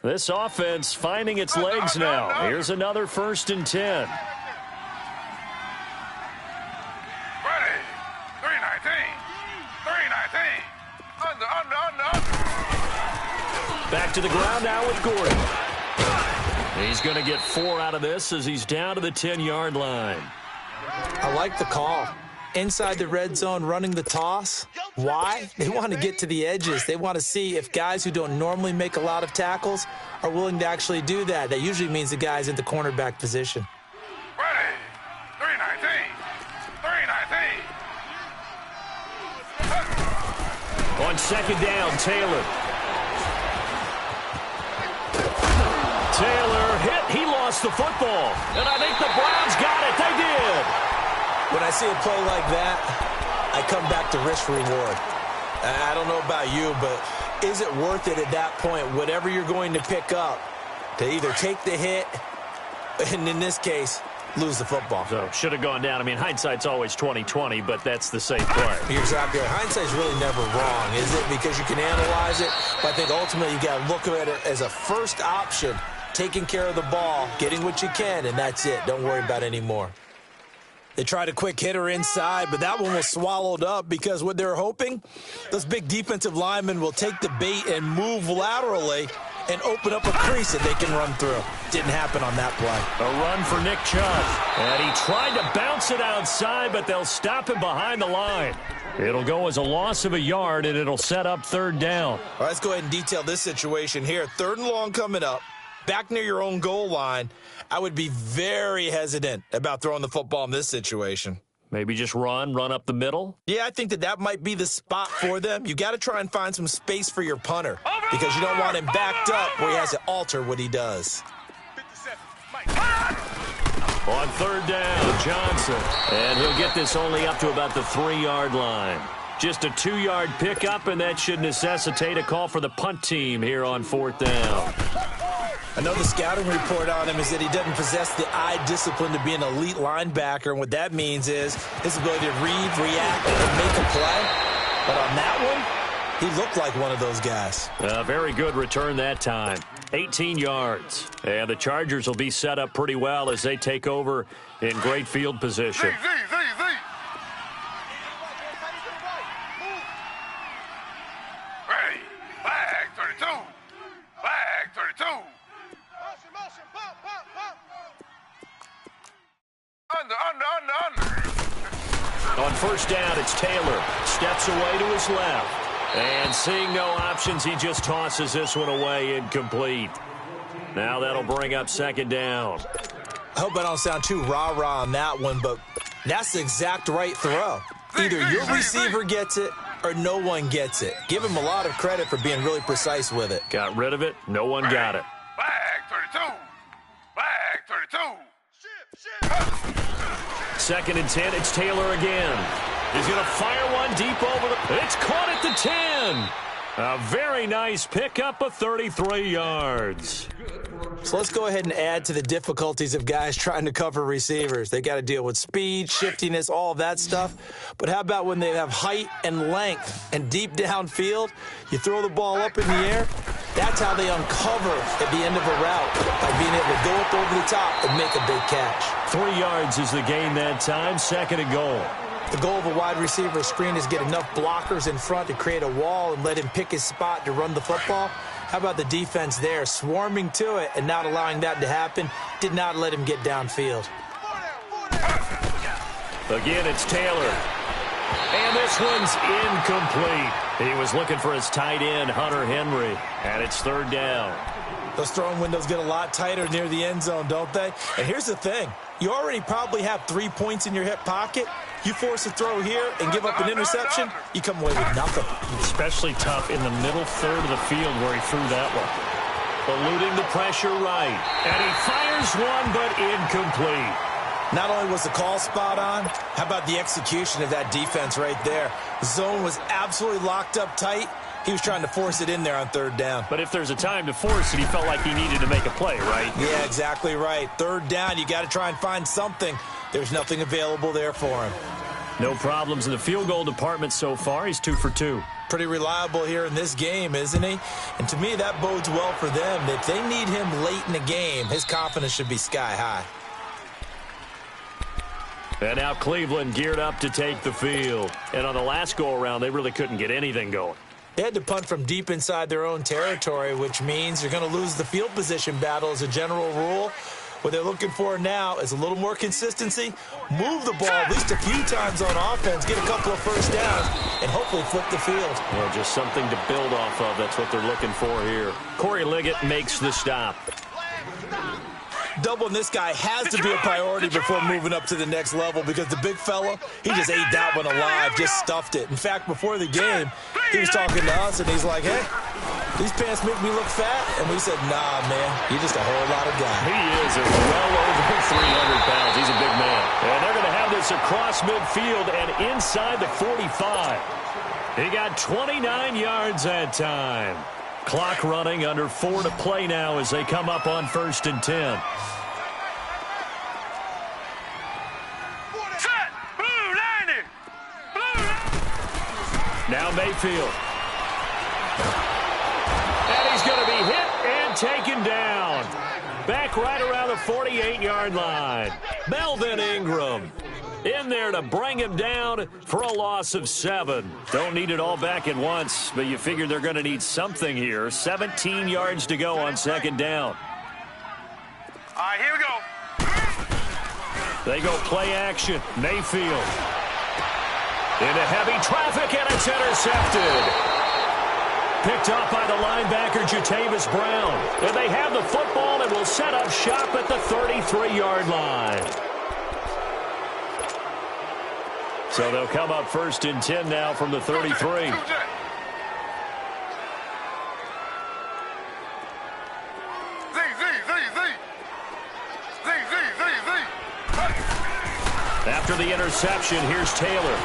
This offense finding its legs now. Here's another 1st and 10. Ready. 319. 319. Under. Back to the ground now with Gordon. He's going to get 4 out of this as he's down to the 10-yard line. I like the call. Inside the red zone, running the toss. Why? They want to get to the edges. They want to see if guys who don't normally make a lot of tackles are willing to actually do that. That usually means the guy's in the cornerback position. Ready. 319. 319. On 2nd down, Taylor. Taylor hit. He lost the football. And I think the Browns got it. They did. When I see a play like that, I come back to risk reward. I don't know about you, but is it worth it at that point, whatever you're going to pick up, to either take the hit, and in this case, lose the football? So, should have gone down. I mean, hindsight's always 20/20, but that's the safe play. You're exactly right. Hindsight's really never wrong, is it? Because you can analyze it, but I think ultimately you got to look at it as a first option, taking care of the ball, getting what you can, and that's it. Don't worry about it anymore. They tried a quick hitter inside, but that one was swallowed up because what they're hoping, those big defensive linemen will take the bait and move laterally and open up a crease that they can run through. Didn't happen on that play. A run for Nick Chubb. And he tried to bounce it outside, but they'll stop him behind the line. It'll go as a loss of a yard, and it'll set up 3rd down. All right, let's go ahead and detail this situation here. 3rd and long coming up. Back near your own goal line, I would be very hesitant about throwing the football in this situation. Maybe just run up the middle? Yeah, I think that might be the spot for them. You got to try and find some space for your punter because you don't want him backed up where he has to alter what he does. On 3rd down, Johnson. And he'll get this only up to about the 3-yard line. Just a 2-yard pickup, and that should necessitate a call for the punt team here on 4th down. I know the scouting report on him is that he doesn't possess the eye discipline to be an elite linebacker, and what that means is his ability to read, react, and make a play. But on that one, he looked like one of those guys. A very good return that time. 18 yards. And the Chargers will be set up pretty well as they take over in great field position. Ready. Flag 32. Flag 32. Under. On 1st down, it's Taylor. Steps away to his left. And seeing no options, he just tosses this one away incomplete. Now that'll bring up 2nd down. I hope I don't sound too rah-rah on that one, but that's the exact right throw. Either your receiver gets it or no one gets it. Give him a lot of credit for being really precise with it. Got rid of it. No one got it. Flag 32. Flag 32. 2nd and 10, it's Taylor again. He's going to fire one deep over the... It's caught at the 10. A very nice pickup of 33 yards. So let's go ahead and add to the difficulties of guys trying to cover receivers. They got to deal with speed, shiftiness, all of that stuff. But how about when they have height and length and deep downfield? You throw the ball up in the air. That's how they uncover at the end of a route, by being able to go up over the top and make a big catch. 3 yards is the gain that time, 2nd and goal. The goal of a wide receiver screen is get enough blockers in front to create a wall and let him pick his spot to run the football. How about the defense there, swarming to it and not allowing that to happen? Did not let him get downfield. Again, it's Taylor. And this one's incomplete. He was looking for his tight end, Hunter Henry, and it's 3rd down. Those throwing windows get a lot tighter near the end zone, don't they? And here's the thing. You already probably have 3 points in your hip pocket. You force a throw here and give up an interception, you come away with nothing. Especially tough in the middle 3rd of the field where he threw that one. Eluding the pressure right. And he fires one, but incomplete. Not only was the call spot on, how about the execution of that defense right there? The zone was absolutely locked up tight. He was trying to force it in there on 3rd down. But if there's a time to force it, he felt like he needed to make a play, right? Yeah, exactly right. 3rd down, you got to try and find something. There's nothing available there for him. No problems in the field goal department so far. He's 2 for 2. Pretty reliable here in this game, isn't he? And to me, that bodes well for them. If they need him late in the game, his confidence should be sky high. And now Cleveland geared up to take the field. And on the last go-around, they really couldn't get anything going. They had to punt from deep inside their own territory, which means you're going to lose the field position battle as a general rule. What they're looking for now is a little more consistency, move the ball at least a few times on offense, get a couple of first downs, and hopefully flip the field. Well, just something to build off of. That's what they're looking for here. Corey Liggett makes the stop. Doubling this guy has to be a priority before moving up to the next level because the big fella, he just ate that one alive, just stuffed it. In fact, before the game, he was talking to us, and he's like, hey, these pants make me look fat? And we said, nah, man, you're just a whole lot of guy. He is well over 300 pounds. He's a big man. And they're going to have this across midfield and inside the 45. He got 29 yards that time. Clock running, under 4 to play now as they come up on 1st and 10. Now Mayfield. And he's going to be hit and taken down. Back right around the 48-yard line. Melvin Ingram in there to bring him down for a loss of 7. Don't need it all back at once, but you figure they're going to need something here. 17 yards to go on 2nd down. All right, here we go. They go play action. Mayfield into heavy traffic, and it's intercepted. Picked off by the linebacker, Jatavis Brown. And they have the football and will set up shop at the 33-yard line. So they'll come up 1st and 10 now from the 33. After the interception, here's Taylor.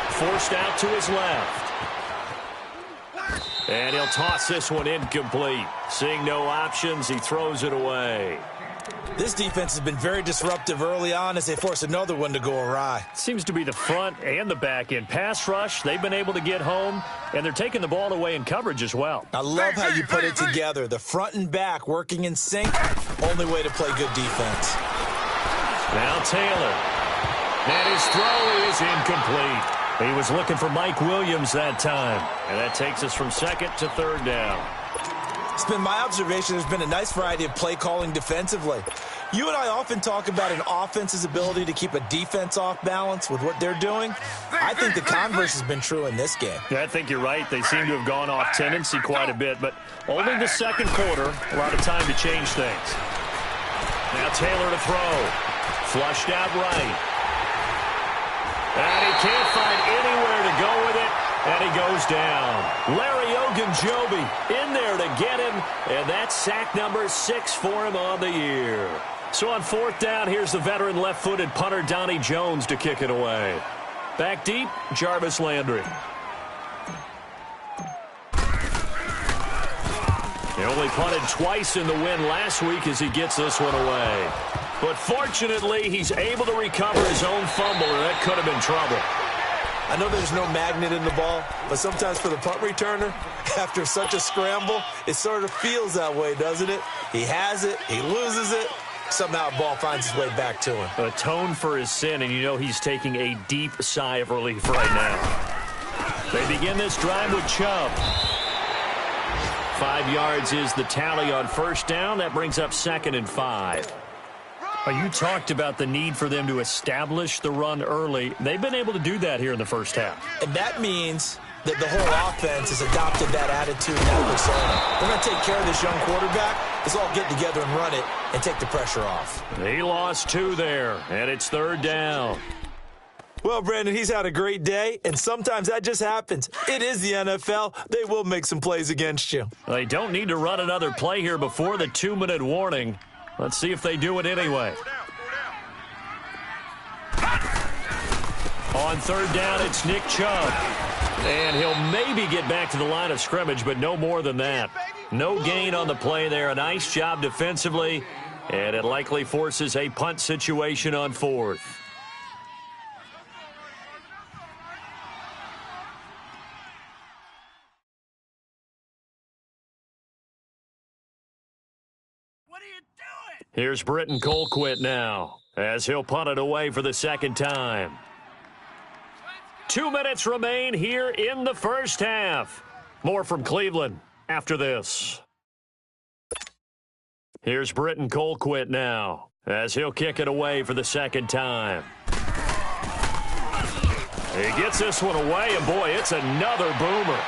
Forced out to his left. And he'll toss this one incomplete. Seeing no options, he throws it away. This defense has been very disruptive early on as they force another one to go awry. Seems to be the front and the back end. Pass rush, they've been able to get home, and they're taking the ball away in coverage as well. I love how you put it together. The front and back working in sync, only way to play good defense. Now Taylor. And his throw is incomplete. He was looking for Mike Williams that time. And that takes us from 2nd to 3rd down. It's been my observation there's been a nice variety of play calling defensively. You and I often talk about an offense's ability to keep a defense off balance with what they're doing. I think the converse has been true in this game. Yeah, I think you're right. They seem to have gone off tendency quite a bit, but only the 2nd quarter, a lot of time to change things. Now Taylor to throw. Flushed out right. And he can't find anywhere to go with it, and he goes down. Larry Ogunjobi in there to get him, and that's sack number 6 for him on the year. So on 4th down, here's the veteran left-footed punter Donnie Jones to kick it away. Back deep, Jarvis Landry. He only punted twice in the win last week as he gets this one away. But fortunately, he's able to recover his own fumble, and that could have been trouble. I know there's no magnet in the ball, but sometimes for the punt returner, after such a scramble, it sort of feels that way, doesn't it? He has it, he loses it, somehow the ball finds its way back to him. Atone for his sin, and you know he's taking a deep sigh of relief right now. They begin this drive with Chubb. 5 yards is the tally on 1st down. That brings up 2nd and 5. You talked about the need for them to establish the run early. They've been able to do that here in the 1st half. And that means that the whole offense has adopted that attitude and that persona. We're going to take care of this young quarterback. Let's all get together and run it and take the pressure off. He lost 2 there, and it's 3rd down. Well, Brandon, he's had a great day, and sometimes that just happens. It is the NFL. They will make some plays against you. They don't need to run another play here before the 2-minute warning. Let's see if they do it anyway. On 3rd down, it's Nick Chubb. And he'll maybe get back to the line of scrimmage, but no more than that. No gain on the play there. A nice job defensively, and it likely forces a punt situation on 4th. Here's Britton Colquitt now, as he'll punt it away for the second time. 2 minutes remain here in the first half. More from Cleveland after this. Here's Britton Colquitt now, as he'll kick it away for the second time. He gets this one away, and boy, it's another boomer.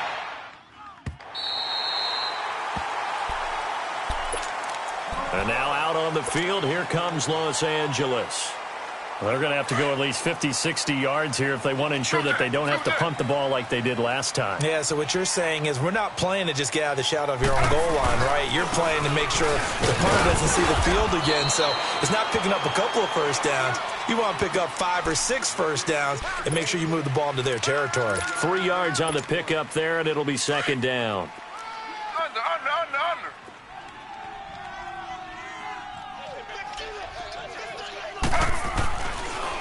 And now out on the field, here comes Los Angeles. Well, they're going to have to go at least 50, 60 yards here if they want to ensure that they don't have to punt the ball like they did last time. Yeah, so what you're saying is we're not playing to just get out of the shadow of your own goal line, right? You're playing to make sure the punter doesn't see the field again. So it's not picking up a couple of first downs. You want to pick up 5 or 6 first downs and make sure you move the ball into their territory. 3 yards on the pickup there, and it'll be second down. Under.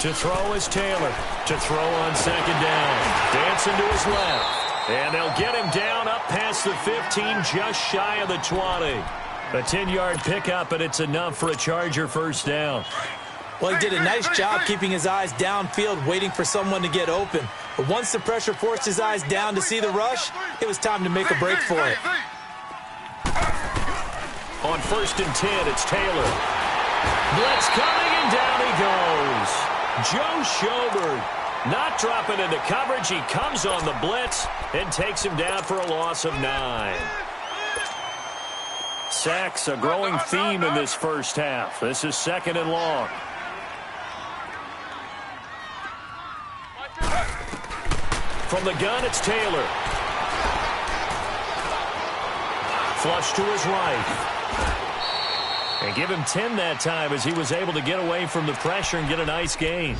To throw is Taylor. To throw on second down. Dancing to his left. And they'll get him down up past the 15, just shy of the 20. A 10-yard pickup, and it's enough for a Charger first down. Well, he did a nice job keeping his eyes downfield, waiting for someone to get open. But once the pressure forced his eyes down to see the rush, it was time to make a break for it. On 1st and 10, it's Taylor. Blitz coming, and down he goes. Joe Schobert not dropping into coverage. He comes on the blitz and takes him down for a loss of 9. Sacks, a growing theme in this first half. This is 2nd and long. From the gun, it's Taylor. Flush to his right. And give him 10 that time as he was able to get away from the pressure and get a nice gain.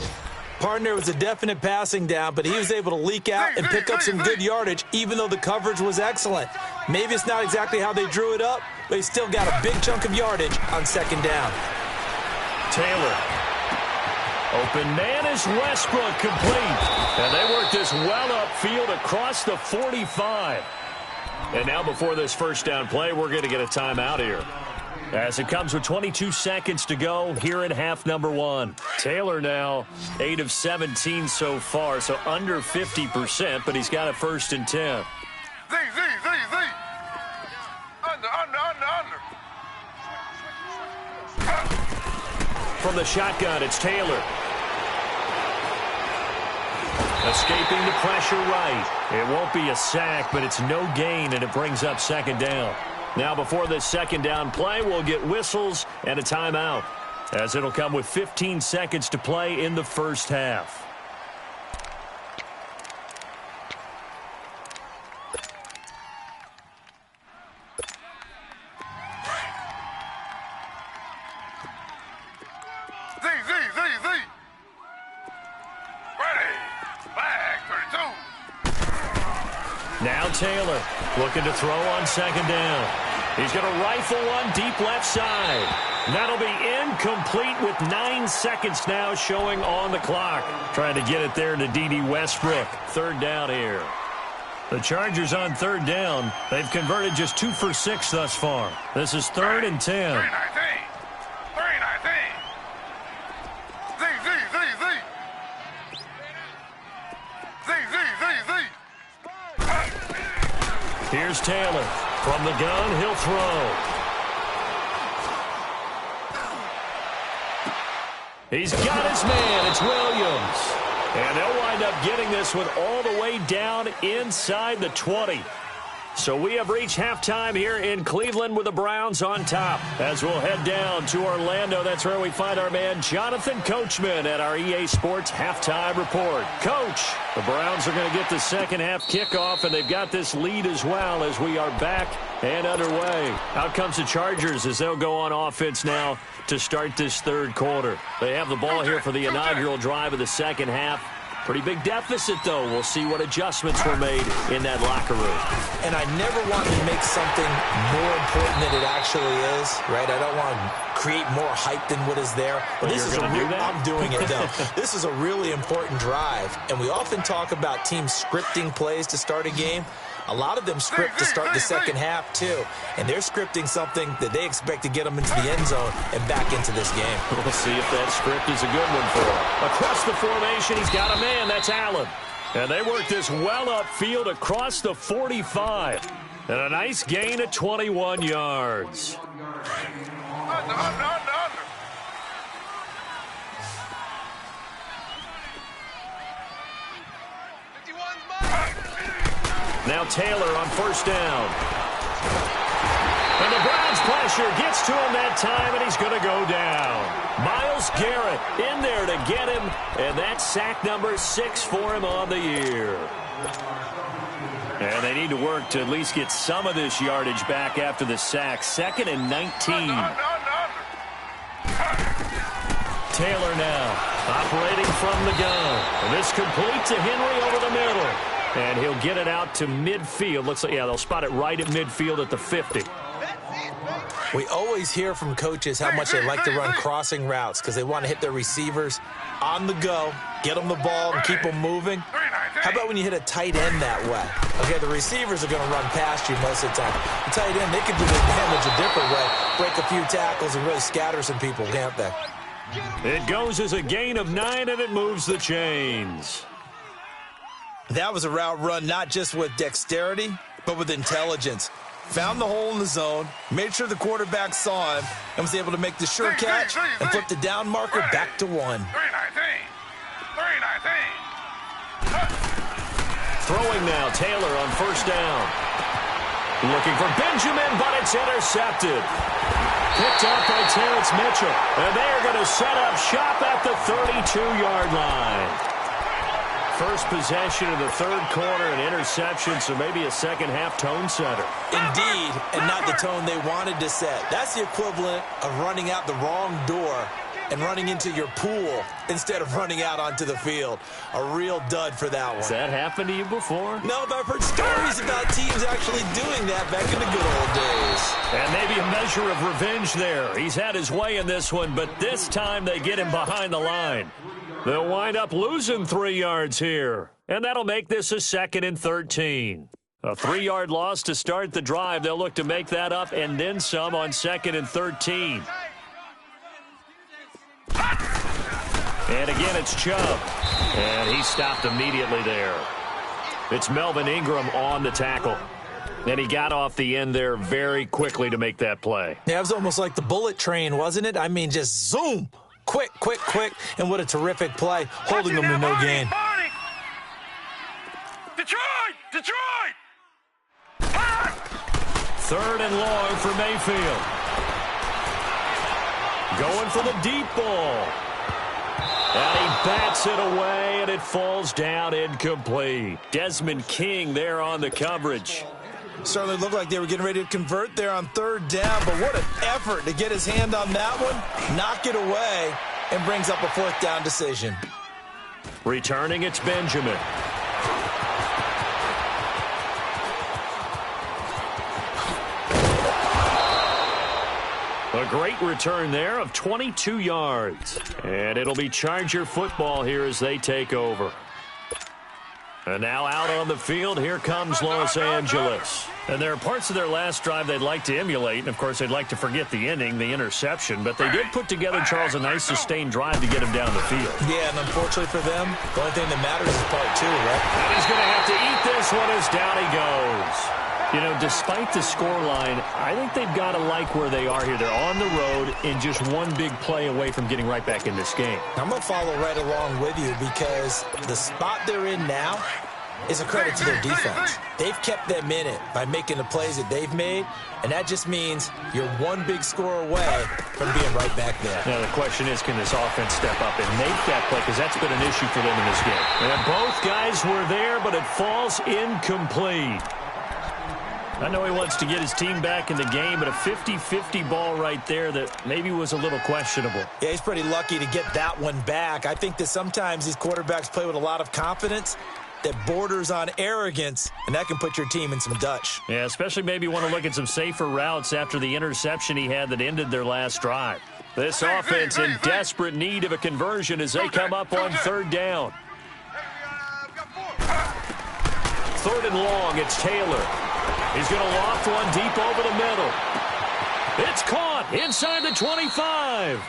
Partner was a definite passing down, but he was able to leak out and pick up some good yardage, even though the coverage was excellent. Maybe it's not exactly how they drew it up, but he still got a big chunk of yardage on second down. Taylor. Open man is Westbrook, complete. And they work this well upfield across the 45. And now before this first down play, we're going to get a timeout here, as it comes with 22 seconds to go here in half number 1. Taylor now 8 of 17 so far, so under 50%, but he's got a 1st and 10. Z. Under. From the shotgun, it's Taylor. Escaping the pressure right. It won't be a sack, but it's no gain, and it brings up second down. Now, before this second down play, we'll get whistles and a timeout, as it'll come with 15 seconds to play in the first half. Z. Ready. Flag 32. Now Taylor looking to throw on second down. He's going to rifle one deep left side. That'll be incomplete with 9 seconds now showing on the clock. Trying to get it there to D.D. Westbrook. 3rd down here. The Chargers on 3rd down. They've converted just 2 for 6 thus far. This is 3rd and 10. 319. Here's Taylor. From the gun, he'll throw. He's got his man. It's Williams. And they'll wind up getting this one all the way down inside the 20. So we have reached halftime here in Cleveland with the Browns on top. As we'll head down to Orlando, that's where we find our man Jonathan Coachman at our EA Sports Halftime Report. Coach, the Browns are going to get the second half kickoff, and they've got this lead as well as we are back and underway. Out comes the Chargers as they'll go on offense now to start this 3rd quarter. They have the ball here for the inaugural drive of the second half. Pretty big deficit, though. We'll see what adjustments were made in that locker room. And I never want to make something more important than it actually is, right? I don't want to create more hype than what is there. But this is I'm doing it, though. This is a really important drive. And we often talk about teams scripting plays to start a game. A lot of them script to start the second half, too. And they're scripting something that they expect to get them into the end zone and back into this game. We'll see if that script is a good one for him. Across the formation, he's got a man. That's Allen. And they work this well upfield across the 45. And a nice gain of 21 yards. Now Taylor on first down. And the Browns pressure gets to him that time, and he's going to go down. Myles Garrett in there to get him, and that's sack number 6 for him on the year. And they need to work to at least get some of this yardage back after the sack. 2nd and 19. Taylor now operating from the gun. And this complete to Henry over the middle. And he'll get it out to midfield. Looks like, yeah, they'll spot it right at midfield at the 50. We always hear from coaches how much they like to run crossing routes because they want to hit their receivers on the go, get them the ball, and keep them moving. How about when you hit a tight end that way? Okay, the receivers are going to run past you most of the time. The tight end, they can do the damage a different way, break a few tackles and really scatter some people, can't they? It goes as a gain of 9, and it moves the chains. That was a route run not just with dexterity, but with intelligence. Found the hole in the zone, made sure the quarterback saw him, and was able to make the sure catch and flip the down marker back to 1. Throwing now, Taylor on first down. Looking for Benjamin, but it's intercepted. Picked up by Terrence Mitchell, and they're going to set up shop at the 32-yard line. First possession of the third quarter, an interception, so maybe a second-half tone setter. Indeed, and not the tone they wanted to set. That's the equivalent of running out the wrong door and running into your pool instead of running out onto the field. A real dud for that one. Has that happened to you before? No, but I've heard stories about teams actually doing that back in the good old days. And maybe a measure of revenge there. He's had his way in this one, but this time they get him behind the line. They'll wind up losing 3 yards here, and that'll make this a 2nd and 13. A 3-yard loss to start the drive. They'll look to make that up and then some on 2nd and 13. And again, it's Chubb, and he stopped immediately there. It's Melvin Ingram on the tackle, and he got off the end there very quickly to make that play. Yeah, it was almost like the bullet train, wasn't it? I mean, just zoom. Quick, quick, quick, and what a terrific play, holding them to no gain. Detroit! 3rd and long for Mayfield. Going for the deep ball. And he bats it away, and it falls down incomplete. Desmond King there on the coverage. Certainly looked like they were getting ready to convert there on 3rd down, but what an effort to get his hand on that one, knock it away, and brings up a 4th down decision. Returning, it's Benjamin. A great return there of 22 yards. And it'll be Charger football here as they take over. And now out on the field, here comes Los Angeles. And there are parts of their last drive they'd like to emulate. And, of course, they'd like to forget the ending, the interception. But they did put together, Charles, a nice sustained drive to get him down the field. Yeah, and unfortunately for them, the only thing that matters is part 2, right? And he's going to have to eat this one as down he goes. You know, despite the scoreline, I think they've got to like where they are here. They're on the road and just one big play away from getting right back in this game. I'm going to follow right along with you because the spot they're in now is a credit to their defense. They've kept them in it by making the plays that they've made, and that just means you're one big score away from being right back there. Now, the question is, can this offense step up and make that play? Because that's been an issue for them in this game. And both guys were there, but it falls incomplete. I know he wants to get his team back in the game, but a 50-50 ball right there that maybe was a little questionable. Yeah, he's pretty lucky to get that one back. I think that sometimes these quarterbacks play with a lot of confidence that borders on arrogance, and that can put your team in some Dutch. Yeah, especially maybe want to look at some safer routes after the interception he had that ended their last drive. This offense in desperate need of a conversion as they come up on 3rd down. 3rd and long. It's Taylor. He's going to loft one deep over the middle. It's caught inside the 25.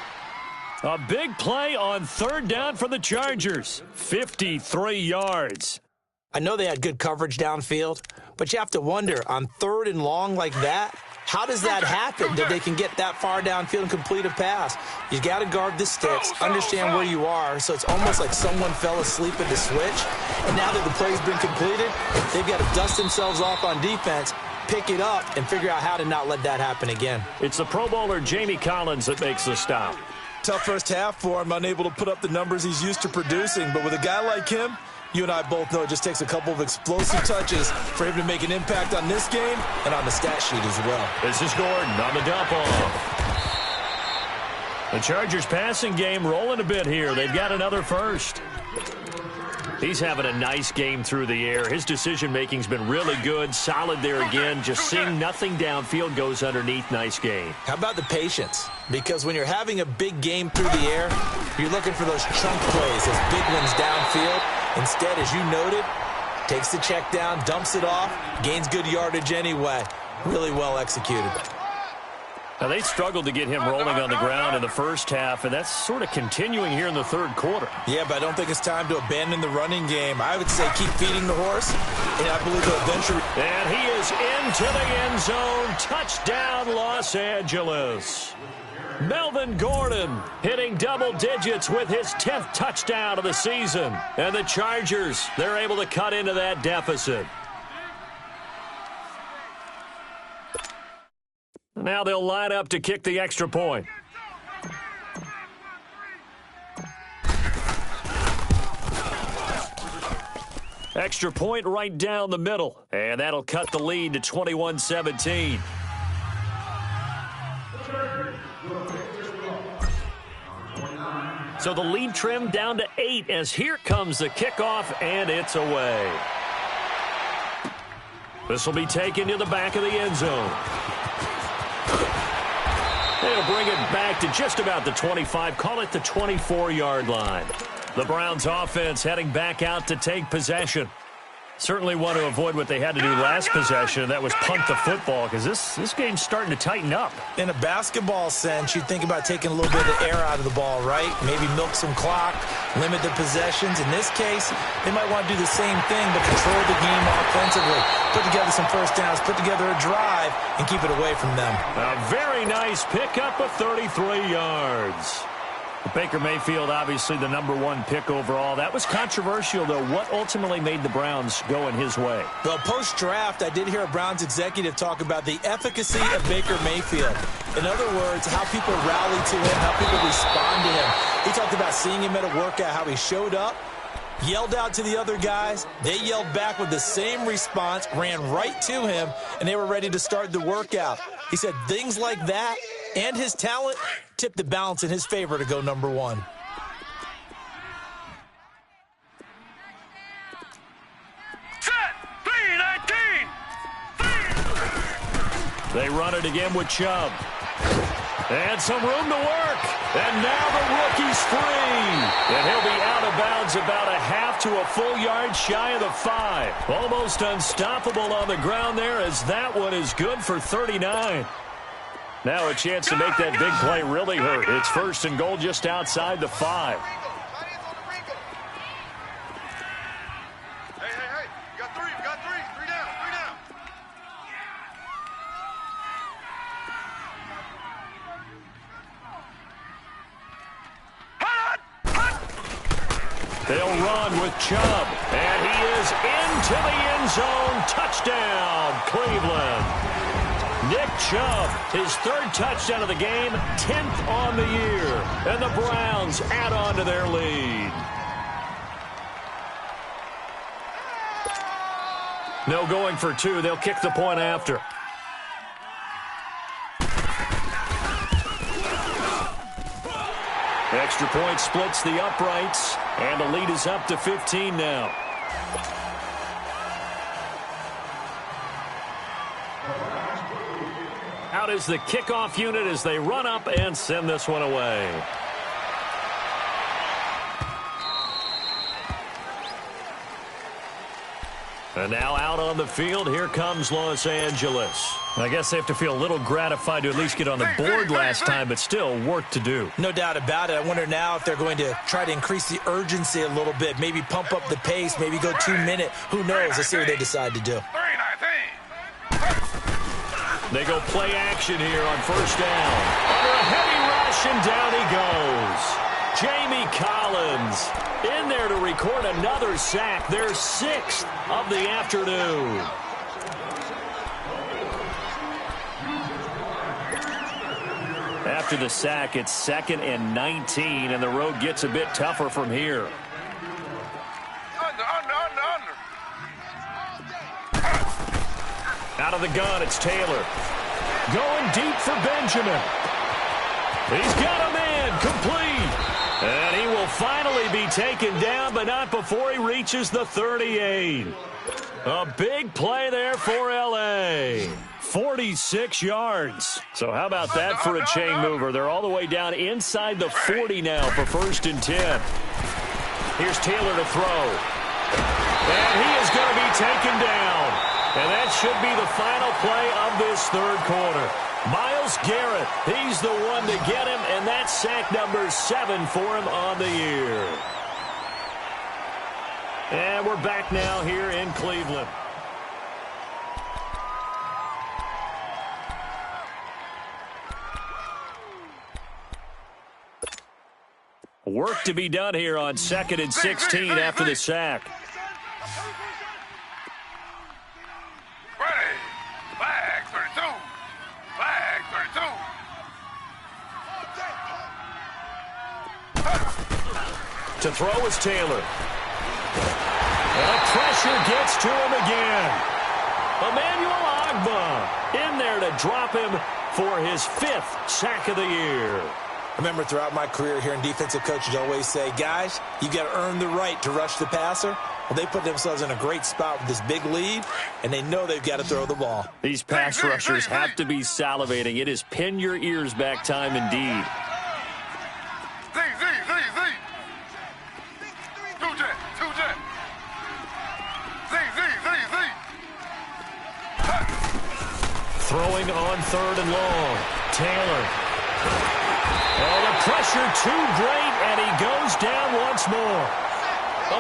A big play on 3rd down for the Chargers. 53 yards. I know they had good coverage downfield, but you have to wonder, on 3rd and long like that, how does that happen that they can get that far downfield and complete a pass? You got to guard the sticks, understand where you are, so it's almost like someone fell asleep at the switch, and now that the play's been completed, they've got to dust themselves off on defense, pick it up, and figure out how to not let that happen again. It's the Pro Bowler Jamie Collins that makes the stop. Tough first half for him, unable to put up the numbers he's used to producing, but with a guy like him, you and I both know it just takes a couple of explosive touches for him to make an impact on this game and on the stat sheet as well. This is Gordon on the dump off. The Chargers passing game rolling a bit here. They've got another first. He's having a nice game through the air. His decision-making's been really good, solid there again. Just seeing nothing downfield goes underneath. Nice game. How about the patience? Because when you're having a big game through the air, you're looking for those chunk plays, those big ones downfield. Instead, as you noted, takes the check down, dumps it off, gains good yardage anyway. Really well executed. Now, they struggled to get him rolling on the ground in the first half, and that's sort of continuing here in the 3rd quarter. Yeah, but I don't think it's time to abandon the running game. I would say keep feeding the horse, and I believe they'll eventually... And he is into the end zone. Touchdown, Los Angeles. Melvin Gordon hitting double digits with his 10th touchdown of the season. And the Chargers, they're able to cut into that deficit. Now they'll line up to kick the extra point. Extra point right down the middle. And that'll cut the lead to 21-17. So the lead trimmed down to 8 as here comes the kickoff, and it's away. This will be taken to the back of the end zone. They'll bring it back to just about the 25, call it the 24-yard line. The Browns offense heading back out to take possession. Certainly want to avoid what they had to do last possession, and that was punt the football, because this game's starting to tighten up. In a basketball sense, you think about taking a little bit of the air out of the ball, right? Maybe milk some clock, limit the possessions. In this case, they might want to do the same thing, but control the game offensively. Put together some first downs, put together a drive, and keep it away from them. A very nice pickup of 33 yards. Baker Mayfield, obviously the #1 pick overall. That was controversial, though. What ultimately made the Browns go in his way? Well, post-draft, I did hear a Browns executive talk about the efficacy of Baker Mayfield. In other words, how people rally to him, how people respond to him. He talked about seeing him at a workout, how he showed up, yelled out to the other guys. They yelled back with the same response, ran right to him, and they were ready to start the workout. He said things like that and his talent tipped the balance in his favor to go #1. Set! 3-19! They run it again with Chubb. And some room to work. And now the rookie's free. And he'll be out of bounds about a half to a full yard shy of the 5. Almost unstoppable on the ground there, as that one is good for 39. Now a chance to make that big play really hurt. It's 1st and goal just outside the 5. Hey, you got 3, you got 3. 3 down, 3 down. They'll run with Chubb, and he is into the end zone. Touchdown, Cleveland. Nick Chubb, his 3rd touchdown of the game, 10th on the year. And the Browns add on to their lead. No going for 2. They'll kick the point after. Extra point splits the uprights, and the lead is up to 15 now. Out is the kickoff unit as they run up and send this one away. And now out on the field, here comes Los Angeles. I guess they have to feel a little gratified to at least get on the board last time, but still work to do. No doubt about it. I wonder now if they're going to try to increase the urgency a little bit, maybe pump up the pace, maybe go 2 minute. Who knows? Let's see what they decide to do. 3-19. They go play action here on first down. Under a heavy rush, and down he goes. Jamie Collins in there to record another sack, their 6th of the afternoon. After the sack, it's 2nd and 19, and the road gets a bit tougher from here. Under. Out of the gun, it's Taylor. Going deep for Benjamin. He's got a man, complete. And he will finally be taken down, but not before he reaches the 38. A big play there for L.A. 46 yards. So how about that for a chain mover? They're all the way down inside the 40 now for 1st and 10. Here's Taylor to throw. And he is going to be taken down. And that should be the final play of this 3rd quarter. Myles Garrett, he's the one to get him, and that's sack number 7 for him on the year. And we're back now here in Cleveland. Work to be done here on 2nd and 16 after the sack. Ready. Flag 32. Flag 32. To throw is Taylor. And pressure gets to him again. Emmanuel Ogbah in there to drop him for his 5th sack of the year. I remember throughout my career hearing defensive coaches always say, guys, you got to earn the right to rush the passer. Well, they put themselves in a great spot with this big lead, and they know they've got to throw the ball. These pass rushers have to be salivating. It is pin your ears back time indeed. Z. 2-jet. Z. Throwing on 3rd and long. Taylor. Oh, the pressure too great, and he goes down once more.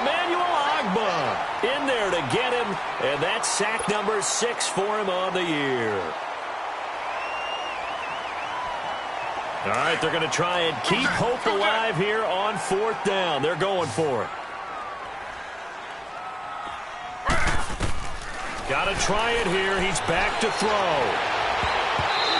Emmanuel Ogbah in there to get him, and that's sack number 6 for him on the year. All right, they're going to try and keep hope alive here on 4th down. They're going for it. Got to try it here. He's back to throw.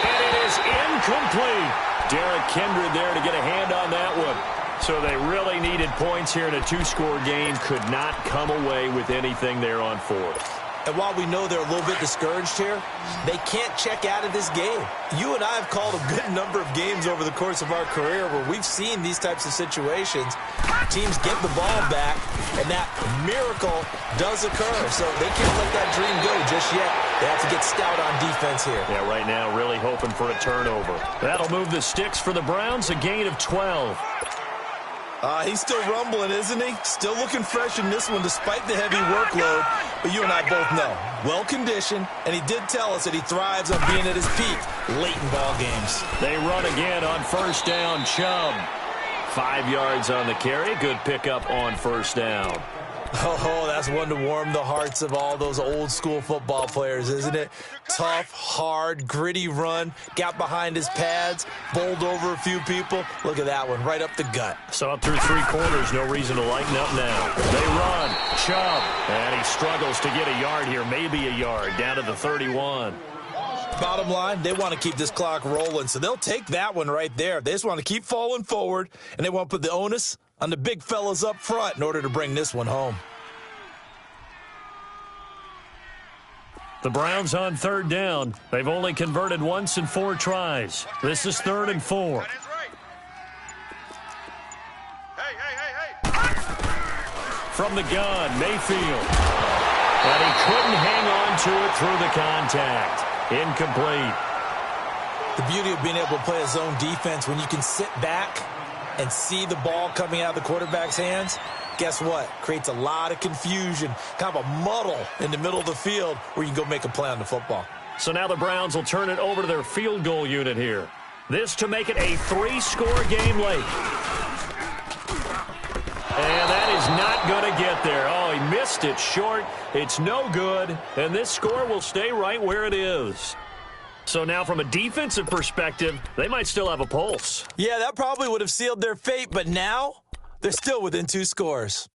And it is incomplete. Derek Kindred there to get a hand on that one. So they really needed points here in a 2-score game. Could not come away with anything there on 4th. And while we know they're a little bit discouraged here, they can't check out of this game. You and I have called a good number of games over the course of our career where we've seen these types of situations. Teams get the ball back, and that miracle does occur. So they can't let that dream go just yet. They have to get stout on defense here. Yeah, right now really hoping for a turnover. That'll move the sticks for the Browns, a gain of 12. He's still rumbling, isn't he? Still looking fresh in this one despite the heavy workload. But you and I both know, well-conditioned, and he did tell us that he thrives on being at his peak late in ball games. They run again on 1st down. Chubb. 5 yards on the carry. Good pickup on 1st down. Oh, that's one to warm the hearts of all those old-school football players, isn't it? Tough, hard, gritty run. Got behind his pads, bowled over a few people. Look at that one, right up the gut. Saw it through 3 quarters. No reason to lighten up now. They run. Chubb. And he struggles to get a yard here. Maybe a yard. Down to the 31. Bottom line, they want to keep this clock rolling, so they'll take that one right there. They just want to keep falling forward, and they want to put the onus on the big fellas up front in order to bring this one home. The Browns on 3rd down. They've only converted once in 4 tries. This is 3rd and 4. From the gun, Mayfield. And he couldn't hang on to it through the contact. Incomplete. The beauty of being able to play a zone defense when you can sit back and see the ball coming out of the quarterback's hands, Guess what? Creates a lot of confusion, kind of a muddle in the middle of the field where you can go make a play on the football. So now the Browns will turn it over to their field goal unit here. This to make it a 3-score game late. And that is not going to get there. Oh, he missed it short. It's no good. And this score will stay right where it is. So now from a defensive perspective, they might still have a pulse. Yeah, that probably would have sealed their fate, but now they're still within 2 scores.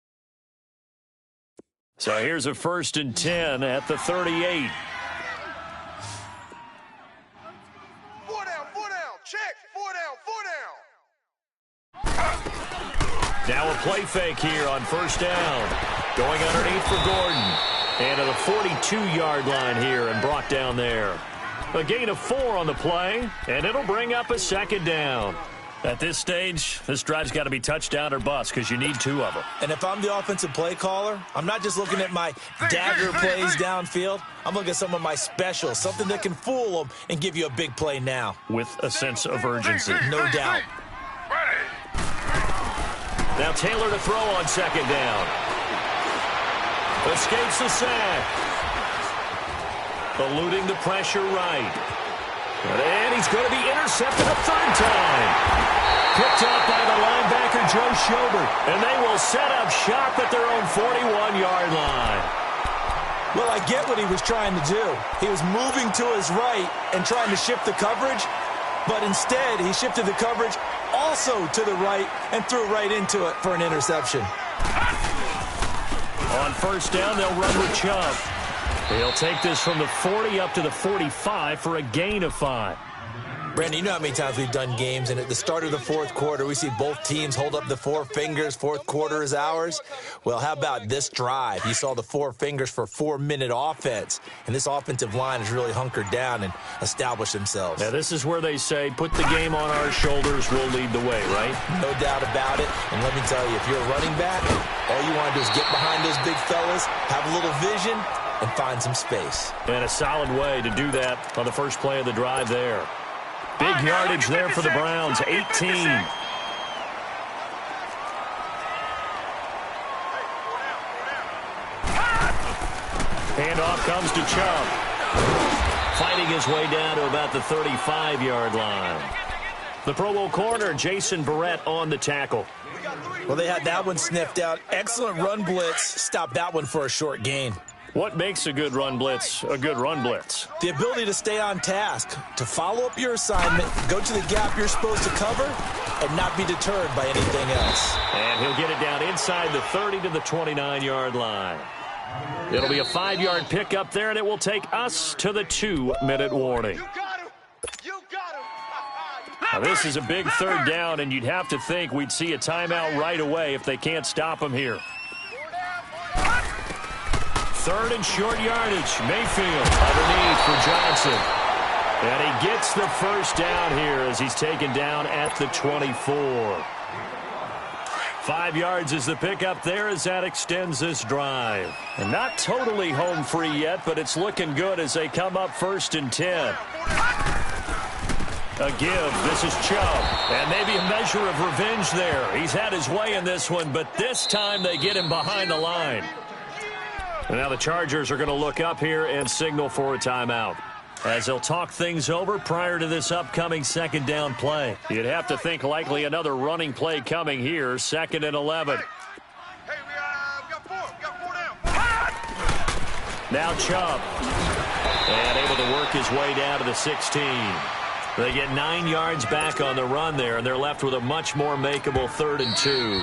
So here's a 1st and 10 at the 38. 4 down, 4 down. Check. 4 down, 4 down. Now a play fake here on 1st down. Going underneath for Gordon. And to the 42-yard line here and brought down there. A gain of 4 on the play, and it'll bring up a 2nd down. At this stage, this drive's got to be touchdown or bust because you need 2 of them. And if I'm the offensive play caller, I'm not just looking at my dagger plays downfield. I'm looking at some of my specials, something that can fool them and give you a big play now. With a sense of urgency. No doubt. Now Taylor to throw on 2nd down. Escapes the sack. Eluding the pressure right. And he's going to be intercepted a 3rd time. Picked up by the linebacker, Joe Schobert. And they will set up shop at their own 41-yard line. Well, I get what he was trying to do. He was moving to his right and trying to shift the coverage, but instead he shifted the coverage also to the right and threw right into it for an interception. On 1st down, they'll run with Chubb. He'll take this from the 40 up to the 45 for a gain of 5. Brandon, you know how many times we've done games, and at the start of the 4th quarter, we see both teams hold up the 4 fingers, 4th quarter is ours. Well, how about this drive? You saw the 4 fingers for 4-minute offense, and this offensive line has really hunkered down and established themselves. Now, this is where they say, put the game on our shoulders, we'll lead the way, right? No doubt about it, and let me tell you, if you're a running back, all you want to do is get behind those big fellas, have a little vision, and find some space. And a solid way to do that on the first play of the drive there. Big yardage there for the Browns, 18. Handoff comes to Chubb. Fighting his way down to about the 35-yard line. The Pro Bowl corner, Jason Barrett, on the tackle. Well, they had that one sniffed out. Excellent run blitz. Stopped that one for a short gain. What makes a good run blitz a good run blitz? The ability to stay on task, to follow up your assignment, go to the gap you're supposed to cover, and not be deterred by anything else. And he'll get it down inside the 30 to the 29-yard line. It'll be a 5-yard pickup there, and it will take us to the 2-minute warning. You got him. You got him. Now, this is a big 3rd down, and you'd have to think we'd see a timeout right away if they can't stop him here. 3rd and short yardage. Mayfield underneath for Johnson. And he gets the 1st down here as he's taken down at the 24. 5 yards is the pickup there as that extends this drive. And not totally home free yet, but it's looking good as they come up 1st and 10. A give. This is Chubb. And maybe a measure of revenge there. He's had his way in this one, but this time they get him behind the line. And now the Chargers are going to look up here and signal for a timeout as they'll talk things over prior to this upcoming 2nd down play. You'd have to think likely another running play coming here, 2nd and 11. Hey, we got 4. We got 4 down. Now Chubb. And able to work his way down to the 16. They get 9 yards back on the run there, and they're left with a much more makeable 3rd and 2.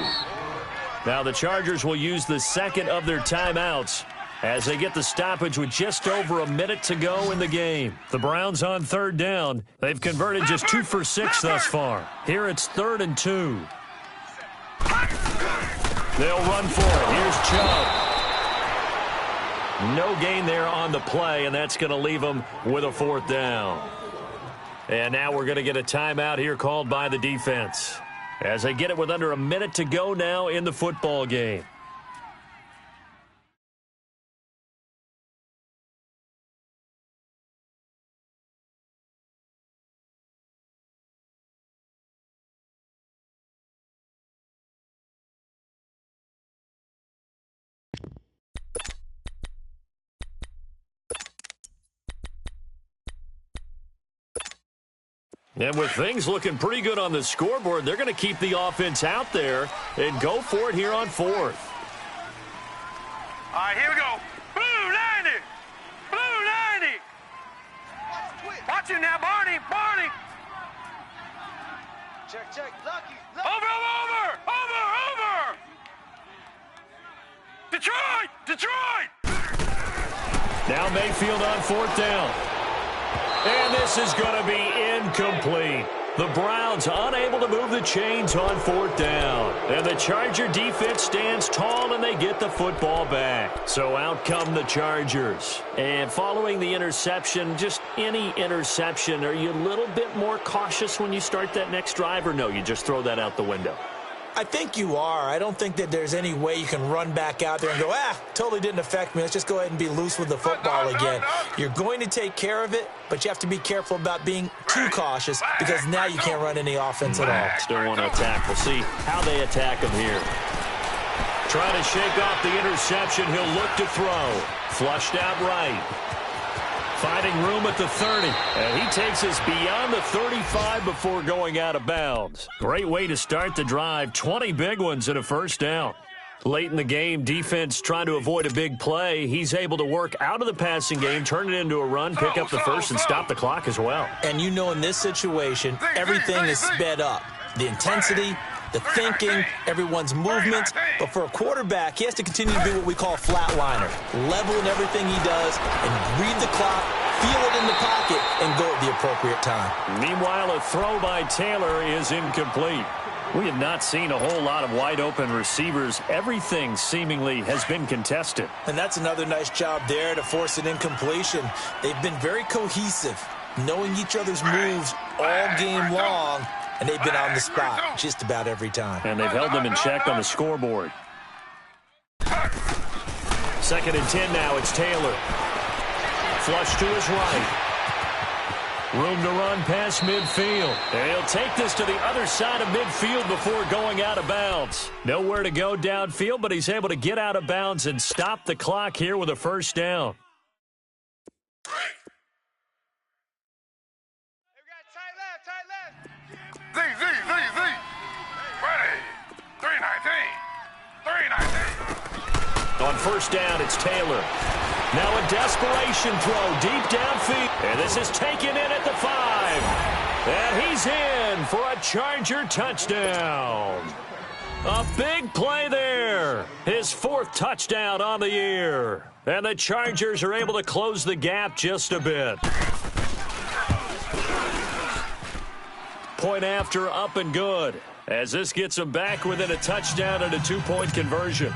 Now the Chargers will use the 2nd of their timeouts as they get the stoppage with just over a minute to go in the game. The Browns on 3rd down. They've converted just 2 for 6 thus far. Here it's 3rd and 2. They'll run for it. Here's Chubb. No gain there on the play, and that's going to leave them with a 4th down. And now we're going to get a timeout here called by the defense as they get it with under a minute to go now in the football game. And with things looking pretty good on the scoreboard, they're going to keep the offense out there and go for it here on fourth. All right, here we go. Blue 90. Blue 90. Watch it now, Barney. Barney. Check. Lucky. Over. Detroit. Now Mayfield on fourth down. And this is going to be incomplete. The Browns unable to move the chains on fourth down. And the Charger defense stands tall and they get the football back. So out come the Chargers. And following the interception, just any interception, are you a little bit more cautious when you start that next drive, or no, you just throw that out the window? I think you are. I don't think that there's any way you can run back out there and go, totally didn't affect me. Let's just go ahead and be loose with the football again. You're going to take care of it, but you have to be careful about being too cautious because now you can't run any offense at all. Still want to attack. We'll see how they attack him here. Trying to shake off the interception. He'll look to throw. Flushed out right. Finding room at the 30. And he takes us beyond the 35 before going out of bounds. Great way to start the drive. 20 big ones and a first down. Late in the game, defense trying to avoid a big play. He's able to work out of the passing game, turn it into a run, pick up the first, and stop the clock as well. And you know in this situation, everything is sped up. The intensity, the thinking, everyone's movements. But for a quarterback, he has to continue to do what we call flatliner. Level in everything he does and read the clock, feel it in the pocket, and go at the appropriate time. Meanwhile, a throw by Taylor is incomplete. We have not seen a whole lot of wide-open receivers. Everything seemingly has been contested. And that's another nice job there to force an incompletion. They've been very cohesive, knowing each other's moves all game long, and they've been on the spot just about every time. And they've held them in check on the scoreboard. 2nd and 10 now. It's Taylor. Flush to his right. Room to run past midfield. And he'll take this to the other side of midfield before going out of bounds. Nowhere to go downfield, but he's able to get out of bounds and stop the clock here with a first down. Z. Ready. 319. On first down, it's Taylor. Now a desperation throw deep downfield. And this is taken in at the 5. And he's in for a Charger touchdown. A big play there. His 4th touchdown on the year. And the Chargers are able to close the gap just a bit. Point after, up and good. As this gets them back within a touchdown and a 2-point conversion.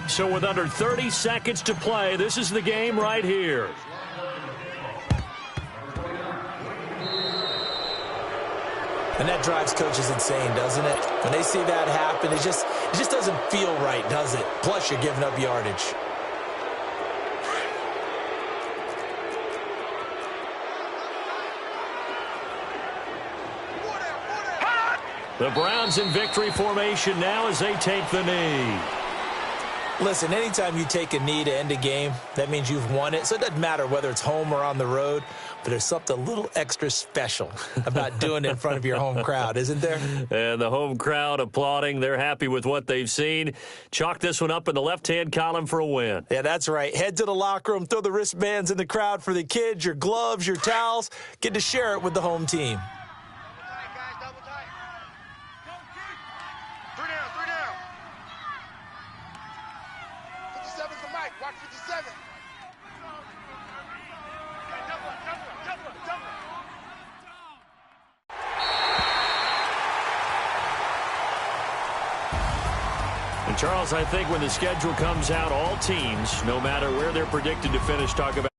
So with under 30 seconds to play, this is the game right here. And that drives coaches insane, doesn't it? When they see that happen, it just doesn't feel right, does it? Plus, you're giving up yardage. The Browns in victory formation now as they take the knee. Listen, anytime you take a knee to end a game, that means you've won it. So it doesn't matter whether it's home or on the road, but there's something a little extra special about doing it in front of your home crowd, isn't there? And the home crowd applauding. They're happy with what they've seen. Chalk this one up in the left-hand column for a win. Yeah, that's right. Head to the locker room, throw the wristbands in the crowd for the kids, your gloves, your towels. Get to share it with the home team. Watch 57. And Charles, I think when the schedule comes out, all teams, no matter where they're predicted to finish, talk about